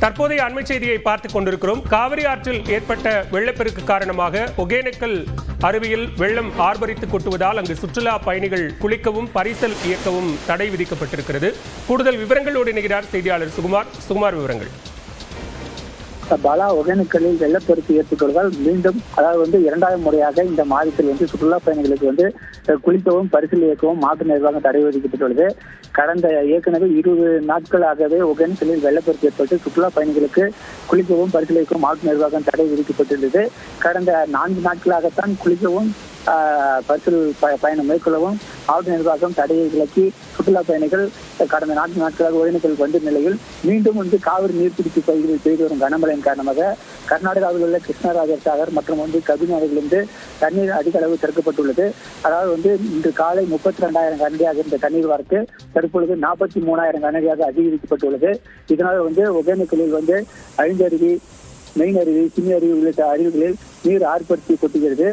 தற்போதைய அண்மை செய்தியை பார்த்துக் கொண்டிருக்கிறோம். காவிரி ஆற்றில் ஏற்பட்ட வெள்ளப்பெருக்கு காரணமாக ஒகேனக்கல் அருவியில் வெள்ளம் ஆர்ப்பரித்து கொட்டுவதால் அங்கு சுற்றுலா பயணிகள் குளிக்கவும் பரிசல் இயக்கவும் தடை விதிக்கப்பட்டிருக்கிறது. கூடுதல் விவரங்களோடு இணைகிறார் செய்தியாளர் சுகுமார். விவரங்கள். பாலா, ஒகேனக்கலில் வெள்ளப்பெருக்கு ஏற்பட்டுள்ளதால் மீண்டும் அதாவது இரண்டாவது முறையாக இந்த மாதத்தில் சுற்றுலா பயணிகளுக்கு குளிக்கவும் பரிசல் இயக்கவும் மாவட்ட நிர்வாகம் தடை விதிக்கப்பட்டுள்ளது. கடந்த ஏற்கனவே 20 நாட்களாகவே ஒகேனக்கலில் வெள்ளப்பெருக்கு ஏற்பட்டு சுற்றுலா பயணிகளுக்கு குளிக்கவும் பரிசல் இயக்கவும் மாவட்ட நிர்வாகம் தடை விதிக்கப்பட்டுள்ளது. கடந்த 4 நாட்களாகத்தான் குளிக்கவும் பரிசல் பயணம் மேற்கொள்ளவும் மாவட்ட நிர்வாகம் தடையை விலக்கி சுற்றுலா பயணிகள் கடந்த 4 நாட்களாக ஒகேனக்கல் வந்த நிலையில் மீண்டும் காவிரி நீர்பிடிப்பு பகுதிகளில் பெய்து வரும் கனமழையின் காரணமாக கர்நாடகாவில் உள்ள கிருஷ்ணராஜ சாகர் மற்றும் கபினி அணைகளிலிருந்து தண்ணீர் அதிக அளவு திறக்கப்பட்டுள்ளது. அதாவது இன்று காலை 32,000 கனடியாக இருந்த தண்ணீர் வரத்து தற்பொழுது 43,000 கனடியாக அதிகரிக்கப்பட்டுள்ளது. இதனால் ஒகேனக்கலில் ஐந்தருவி, மெயின் அருவி, சினி அருவி உள்ளிட்ட அருவிகளில் நீர் ஆர்ப்பரித்து கொட்டுகிறது.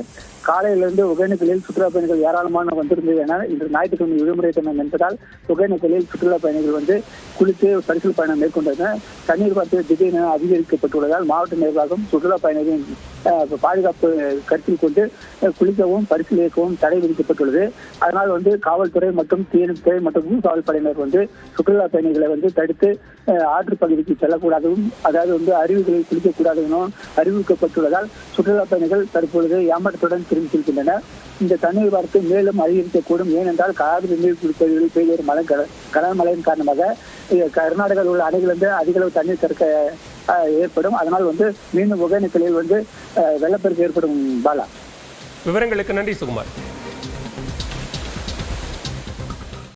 காலையிலிருந்து ஒகேனக்கலில் சுற்றுலா பயணிகள் ஏராளமான வந்திருந்தது என இன்று ஞாயிற்றுக்கிழமை விடுமுறை தினம் என்பதால் ஒகேனக்கலில் சுற்றுலா பயணிகள் குளித்து பரிசல் பயணம் மேற்கொண்டனர். தண்ணீர் வரத்து திடீரென அதிகரிக்கப்பட்டுள்ளதால் மாவட்ட நிர்வாகம் சுற்றுலா பயணிகளின் பாதுகாப்பு கருத்தில் கொண்டு குளிக்கவும் பரிசல் இயக்கவும் தடை விதிக்கப்பட்டுள்ளது. அதனால் காவல்துறை மற்றும் தீயணைப்புத்துறை மற்றும் ஊர்காவல் படையினர் சுற்றுலா பயணிகளை தடுத்து ஆற்று பகுதிக்கு செல்லக்கூடாதும், அதாவது அருவிகளில் குளிக்கக்கூடாது எனவும் அறிவிக்கப்பட்டுள்ளதால் சுற்றுலா பயணிகள் தற்பொழுது ஏமாற்றத்துடன் திரும்பி செல்கின்றனர். இந்த தண்ணீர் வரத்து மேலும் அதிகரிக்கக்கூடும். ஏனென்றால் காவிரி நீர்பிடிப்பகுதிகளில் பெய்து வரும் கனமழையின் காரணமாக கர்நாடகாவில் உள்ள அணைகளிலிருந்து அதிக அளவு தண்ணீர் திறக்க ஏற்படும். அதனால் மீண்டும் ஒகேனக்கலில் வெள்ளப்பெருக்கு ஏற்படும். பாலா, விவரங்களுக்கு நன்றி சுகுமார்.